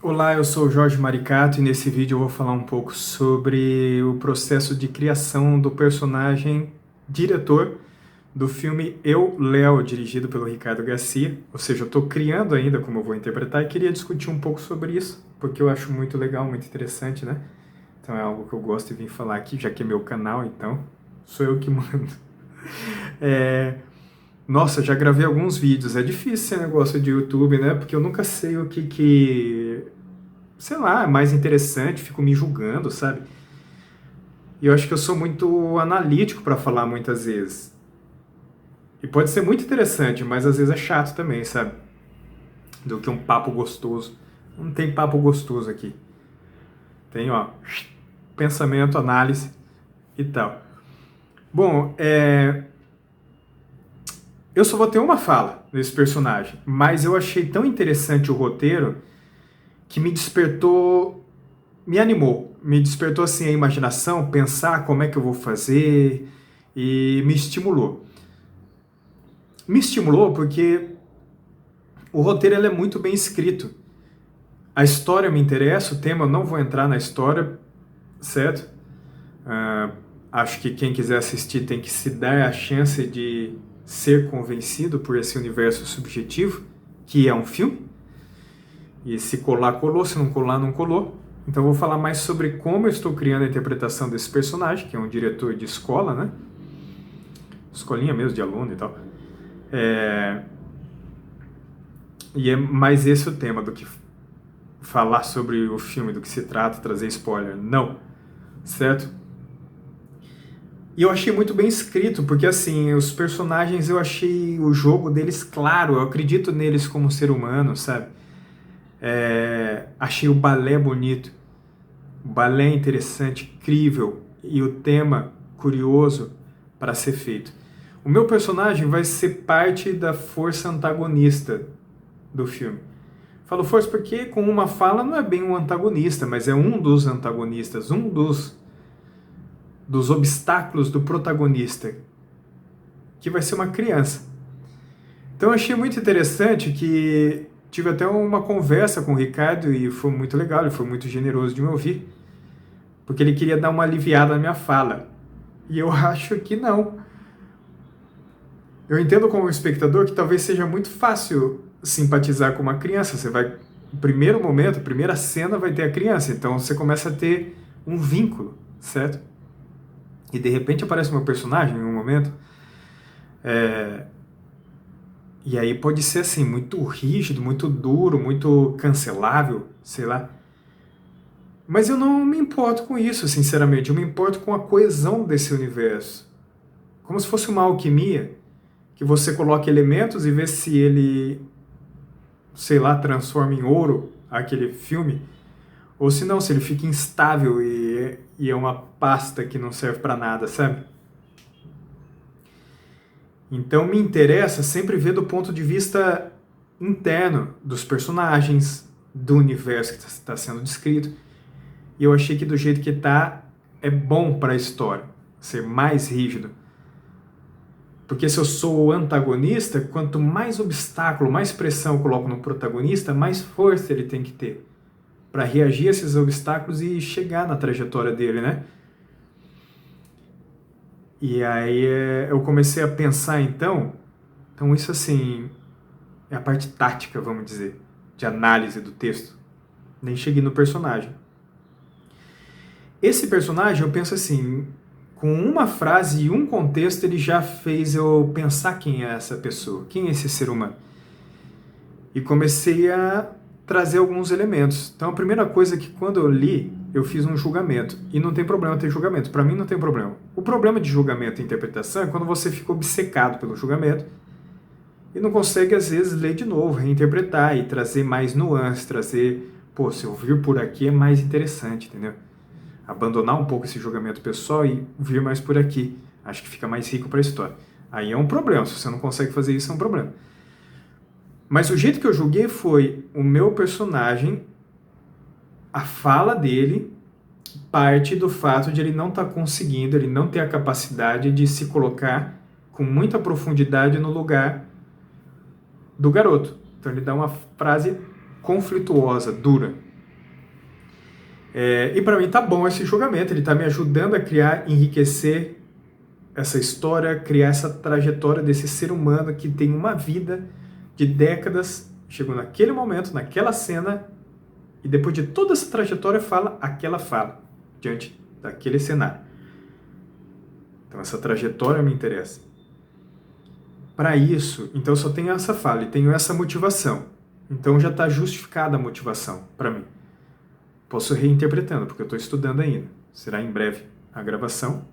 Olá, eu sou o Jorge Maricato e nesse vídeo eu vou falar um pouco sobre o processo de criação do personagem diretor do filme Eu, Léo, dirigido pelo Ricardo Garcia. Ou seja, eu estou criando ainda como eu vou interpretar e queria discutir um pouco sobre isso, porque eu acho muito legal, muito interessante, né? Então é algo que eu gosto de vir falar aqui, já que é meu canal, então sou eu que mando. Nossa, já gravei alguns vídeos. É difícil esse negócio de YouTube, né? Porque eu nunca sei o que sei lá, é mais interessante, fico me julgando, sabe? E eu acho que eu sou muito analítico para falar muitas vezes. E pode ser muito interessante, mas às vezes é chato também, sabe? Do que um papo gostoso. Não tem papo gostoso aqui. Tem, ó, pensamento, análise e tal. Bom, eu só vou ter uma fala nesse personagem, mas eu achei tão interessante o roteiro que me despertou, me animou, me despertou assim a imaginação, pensar como é que eu vou fazer e me estimulou. Me estimulou porque o roteiro ele é muito bem escrito. A história me interessa, o tema eu não vou entrar na história, certo? Acho que quem quiser assistir tem que se dar a chance de ser convencido por esse universo subjetivo, que é um filme. E se colar, colou, se não colar, não colou. Então eu vou falar mais sobre como eu estou criando a interpretação desse personagem, que é um diretor de escola, né? Escolinha mesmo, de aluno e tal. E é mais esse o tema do que falar sobre o filme, do que se trata, trazer spoiler. Não, certo? E eu achei muito bem escrito, porque assim, os personagens eu achei o jogo deles claro, eu acredito neles como ser humano, sabe? Achei o balé bonito, o balé interessante, incrível, e o tema curioso para ser feito. O meu personagem vai ser parte da força antagonista do filme. Falo força porque com uma fala não é bem um antagonista, mas é um dos antagonistas, um dos obstáculos do protagonista, que vai ser uma criança. Então eu achei muito interessante que tive até uma conversa com o Ricardo e foi muito legal, ele foi muito generoso de me ouvir, porque ele queria dar uma aliviada na minha fala. E eu acho que não. Eu entendo como espectador que talvez seja muito fácil simpatizar com uma criança. Você vai, no primeiro momento, a primeira cena vai ter a criança, então você começa a ter um vínculo, certo? E de repente aparece meu personagem em um momento, e aí pode ser assim, muito rígido, muito duro, muito cancelável, sei lá. Mas eu não me importo com isso, sinceramente. Eu me importo com a coesão desse universo. Como se fosse uma alquimia, que você coloca elementos e vê se ele, sei lá, transforma em ouro aquele filme, ou se não, se ele fica instável e é uma pasta que não serve para nada, sabe? Então me interessa sempre ver do ponto de vista interno dos personagens, do universo que está sendo descrito. E eu achei que do jeito que está é bom para a história ser mais rígido. Porque se eu sou o antagonista, quanto mais obstáculo, mais pressão eu coloco no protagonista, mais força ele tem que ter para reagir a esses obstáculos e chegar na trajetória dele, né? E aí eu comecei a pensar então isso assim, é a parte tática, vamos dizer, de análise do texto. Nem cheguei no personagem. Esse personagem, eu penso assim, com uma frase e um contexto, ele já fez eu pensar quem é essa pessoa, quem é esse ser humano. E comecei a trazer alguns elementos. Então, a primeira coisa é que quando eu li, eu fiz um julgamento. E não tem problema ter julgamento. Para mim, não tem problema. O problema de julgamento e interpretação é quando você fica obcecado pelo julgamento e não consegue, às vezes, ler de novo, reinterpretar e trazer mais nuances, trazer, pô, se eu vir por aqui é mais interessante, entendeu? Abandonar um pouco esse julgamento pessoal e vir mais por aqui. Acho que fica mais rico para a história. Aí é um problema. Se você não consegue fazer isso, é um problema. Mas o jeito que eu julguei foi o meu personagem, a fala dele, parte do fato de ele não estar conseguindo, ele não ter a capacidade de se colocar com muita profundidade no lugar do garoto. Então ele dá uma frase conflituosa, dura. E para mim tá bom esse julgamento, ele tá me ajudando a criar, enriquecer essa história, criar essa trajetória desse ser humano que tem uma vida de décadas, chegou naquele momento, naquela cena, e depois de toda essa trajetória fala aquela fala, diante daquele cenário. Então essa trajetória me interessa. Para isso, então eu só tenho essa fala e tenho essa motivação. Então já está justificada a motivação para mim. Posso ir reinterpretando, porque eu estou estudando ainda. Será em breve a gravação.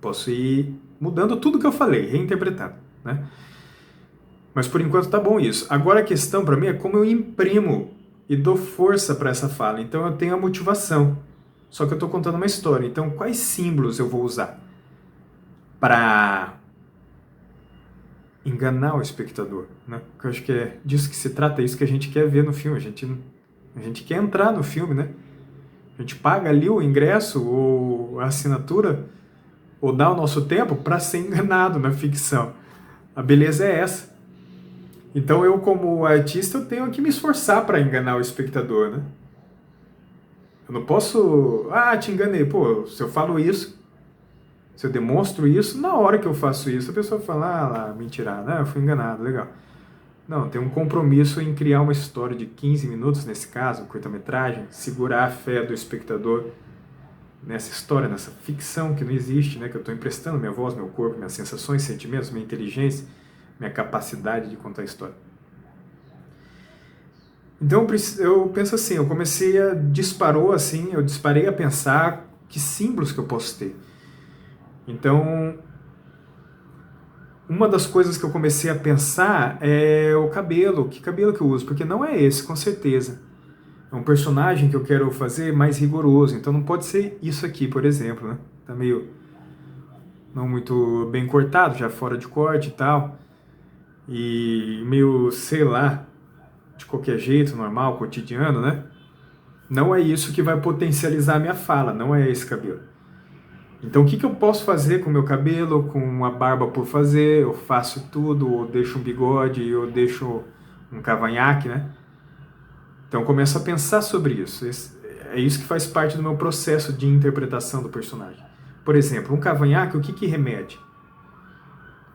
Posso ir mudando tudo que eu falei, reinterpretando, né? Mas por enquanto tá bom isso. Agora a questão para mim é como eu imprimo e dou força para essa fala. Então eu tenho a motivação. Só que eu estou contando uma história. Então quais símbolos eu vou usar para enganar o espectador, né? Porque eu acho que é disso que se trata, é isso que a gente quer ver no filme. A gente quer entrar no filme, né? A gente paga ali o ingresso ou a assinatura ou dá o nosso tempo para ser enganado na ficção. A beleza é essa. Então eu, como artista, eu tenho que me esforçar para enganar o espectador, né? Eu não posso... te enganei. Pô, se eu falo isso, se eu demonstro isso, na hora que eu faço isso, a pessoa fala, mentira, né? Eu fui enganado, legal. Não, tem um compromisso em criar uma história de 15 minutos, nesse caso, curta-metragem, segurar a fé do espectador nessa história, nessa ficção que não existe, né? Que eu estou emprestando minha voz, meu corpo, minhas sensações, sentimentos, minha inteligência, minha capacidade de contar a história. Então eu penso assim, eu disparei a pensar que símbolos que eu posso ter. Então, uma das coisas que eu comecei a pensar é o cabelo, que cabelo que eu uso, porque não é esse, com certeza. É um personagem que eu quero fazer mais rigoroso, então não pode ser isso aqui, por exemplo, né? Tá meio não muito bem cortado, já fora de corte e tal, e meio, sei lá, de qualquer jeito, normal, cotidiano, né? Não é isso que vai potencializar a minha fala, não é esse cabelo. Então o que eu posso fazer com o meu cabelo, com uma barba por fazer, eu faço tudo, ou deixo um bigode, ou deixo um cavanhaque, né? Então eu começo a pensar sobre isso. É isso que faz parte do meu processo de interpretação do personagem. Por exemplo, um cavanhaque, o que remete?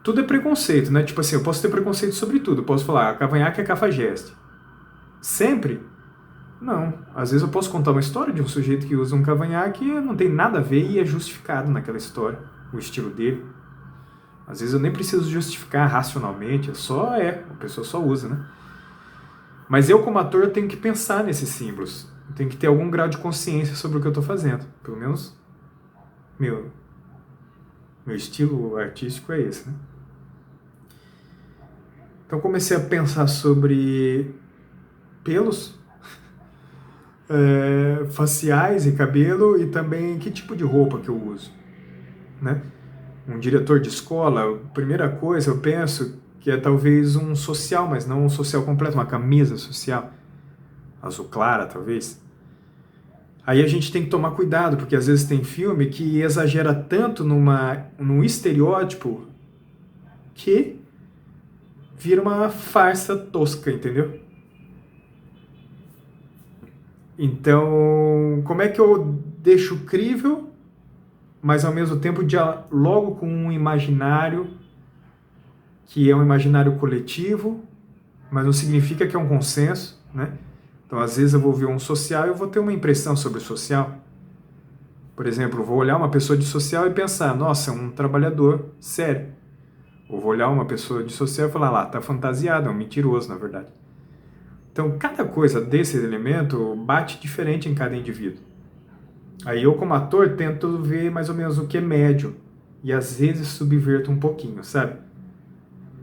Tudo é preconceito, né? Tipo assim, eu posso ter preconceito sobre tudo. Eu posso falar, cavanhaque é cafajeste. Sempre? Não. Às vezes eu posso contar uma história de um sujeito que usa um cavanhaque e não tem nada a ver e é justificado naquela história, o estilo dele. Às vezes eu nem preciso justificar racionalmente, a pessoa só usa, né? Mas eu, como ator, eu tenho que pensar nesses símbolos. Eu tenho que ter algum grau de consciência sobre o que eu estou fazendo. Pelo menos meu estilo artístico é esse, né? Então comecei a pensar sobre pelos faciais e cabelo e também que tipo de roupa que eu uso, né? Um diretor de escola, a primeira coisa eu penso que é talvez um social, mas não um social completo, uma camisa social, azul clara talvez. Aí a gente tem que tomar cuidado, porque às vezes tem filme que exagera tanto num estereótipo que vira uma farsa tosca, entendeu? Então, como é que eu deixo crível, mas ao mesmo tempo dialogo com um imaginário que é um imaginário coletivo, mas não significa que é um consenso, né? Então, às vezes eu vou ver um social e eu vou ter uma impressão sobre o social. Por exemplo, eu vou olhar uma pessoa de social e pensar, nossa, é um trabalhador sério. Ou vou olhar uma pessoa de social e falar, tá fantasiado, é um mentiroso, na verdade. Então, cada coisa desse elemento bate diferente em cada indivíduo. Aí eu, como ator, tento ver mais ou menos o que é médio. E às vezes subverto um pouquinho, sabe?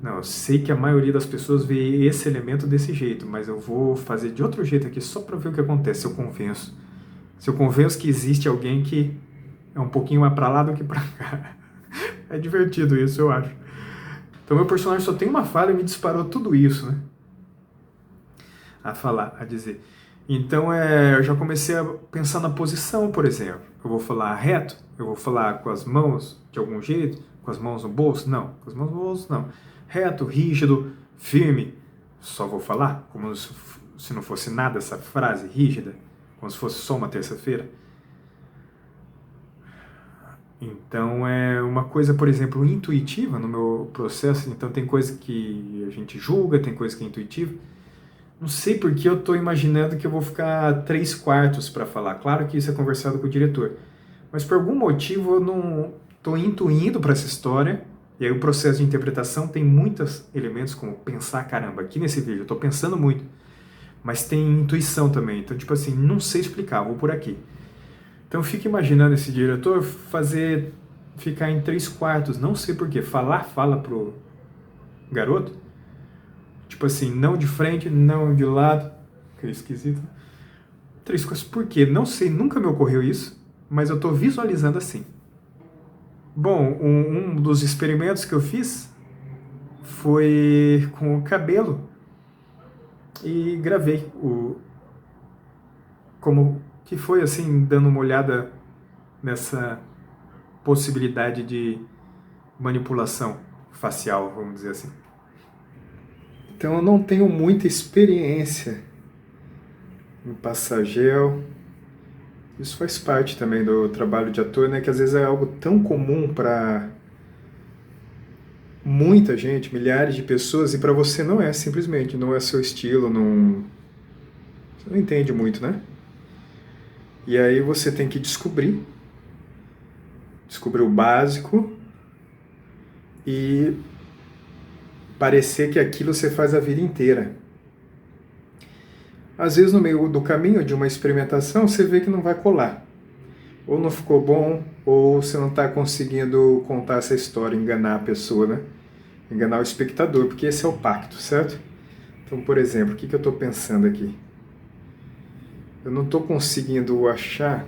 Não, eu sei que a maioria das pessoas vê esse elemento desse jeito, mas eu vou fazer de outro jeito aqui só para ver o que acontece, se eu convenço. Se eu convenço que existe alguém que é um pouquinho mais para lá do que para cá. É divertido isso, eu acho. Então meu personagem só tem uma fala e me disparou tudo isso, né? A falar, a dizer. Então eu já comecei a pensar na posição, por exemplo. Eu vou falar reto? Eu vou falar com as mãos de algum jeito? Com as mãos no bolso? Não. Com as mãos no bolso, não. Reto, rígido, firme. Só vou falar como se não fosse nada essa frase rígida. como se fosse só uma terça-feira. Então é uma coisa, por exemplo, intuitiva no meu processo. Então tem coisa que a gente julga, tem coisa que é intuitiva. Não sei porque eu estou imaginando que eu vou ficar 3/4 para falar. Claro que isso é conversado com o diretor. Mas por algum motivo eu não estou intuindo para essa história. E aí o processo de interpretação tem muitos elementos, como pensar, caramba, aqui nesse vídeo eu estou pensando muito. Mas tem intuição também. Então, tipo assim, não sei explicar, vou por aqui. Então eu fico imaginando esse diretor ficar em 3/4, não sei porquê. Fala pro garoto. Tipo assim, não de frente, não de lado. Que esquisito. 3/4, por quê? Não sei, nunca me ocorreu isso, mas eu estou visualizando assim. Bom, um dos experimentos que eu fiz foi com o cabelo e gravei como que foi assim, dando uma olhada nessa possibilidade de manipulação facial, vamos dizer assim. Então eu não tenho muita experiência em passar gel. Isso faz parte também do trabalho de ator, né? Que às vezes é algo tão comum para muita gente, milhares de pessoas, e para você não é, simplesmente, não é seu estilo, não... Você não entende muito, né? E aí você tem que descobrir o básico e parecer que aquilo você faz a vida inteira. Às vezes, no meio do caminho de uma experimentação, você vê que não vai colar. Ou não ficou bom, ou você não está conseguindo contar essa história, enganar a pessoa, né? Enganar o espectador, porque esse é o pacto, certo? Então, por exemplo, o que eu estou pensando aqui? Eu não estou conseguindo achar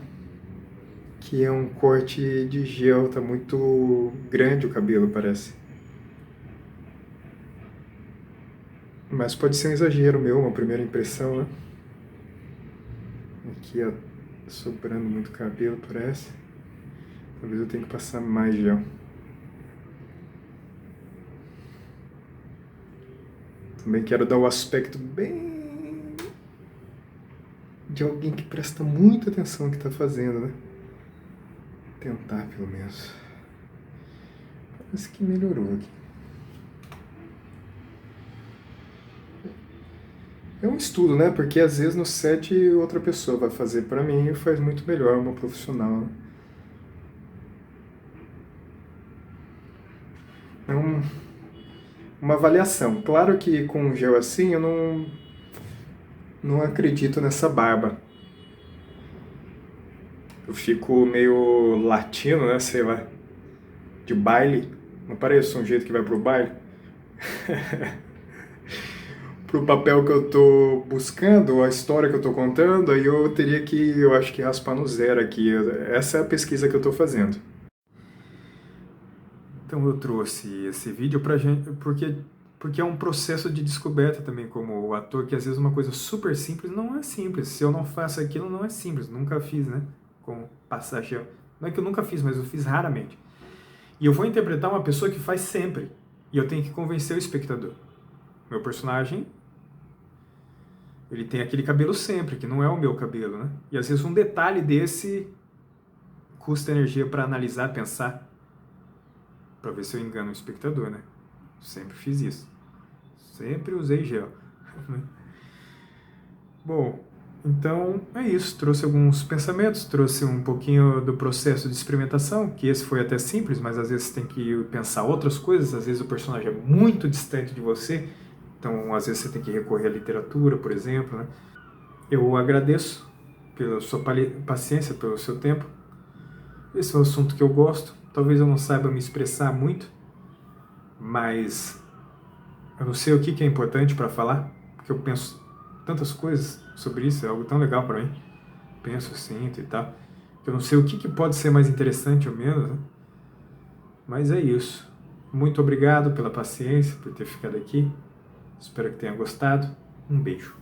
que é um corte de gel, tá muito grande o cabelo, parece. Mas pode ser um exagero meu, uma primeira impressão, né? Aqui, ó, sobrando muito cabelo, parece. Talvez eu tenha que passar mais gel. Também quero dar o aspecto bem de alguém que presta muita atenção no que está fazendo, né? Tentar, pelo menos. Parece que melhorou aqui. É um estudo, né? Porque às vezes no set outra pessoa vai fazer para mim e faz muito melhor, uma profissional, né? É uma avaliação. Claro que com um gel assim eu não acredito nessa barba. Eu fico meio latino, né? Sei lá, de baile. Não pareço um jeito que vai pro baile? Pro papel que eu tô buscando, a história que eu tô contando, aí eu teria que, eu acho que raspar no zero aqui. Essa é a pesquisa que eu tô fazendo. Então eu trouxe esse vídeo pra gente, porque é um processo de descoberta também como ator, que às vezes uma coisa super simples não é simples. Se eu não faço aquilo, não é simples. Nunca fiz, né? Com passagem. Não é que eu nunca fiz, mas eu fiz raramente. E eu vou interpretar uma pessoa que faz sempre. E eu tenho que convencer o espectador. Meu personagem, ele tem aquele cabelo sempre, que não é o meu cabelo, né? E às vezes um detalhe desse custa energia para analisar, pensar, para ver se eu engano o espectador, né? Sempre fiz isso. Sempre usei gel. Bom, então é isso. Trouxe alguns pensamentos, trouxe um pouquinho do processo de experimentação, que esse foi até simples, mas às vezes tem que pensar outras coisas, às vezes o personagem é muito distante de você, então às vezes você tem que recorrer à literatura, por exemplo, né? Eu agradeço pela sua paciência, pelo seu tempo. Esse é um assunto que eu gosto. Talvez eu não saiba me expressar muito, mas eu não sei o que é importante para falar, porque eu penso tantas coisas sobre isso, é algo tão legal para mim. Penso, sinto e tal, que eu não sei o que pode ser mais interessante ou menos, né? Mas é isso. Muito obrigado pela paciência, por ter ficado aqui. Espero que tenha gostado. Um beijo.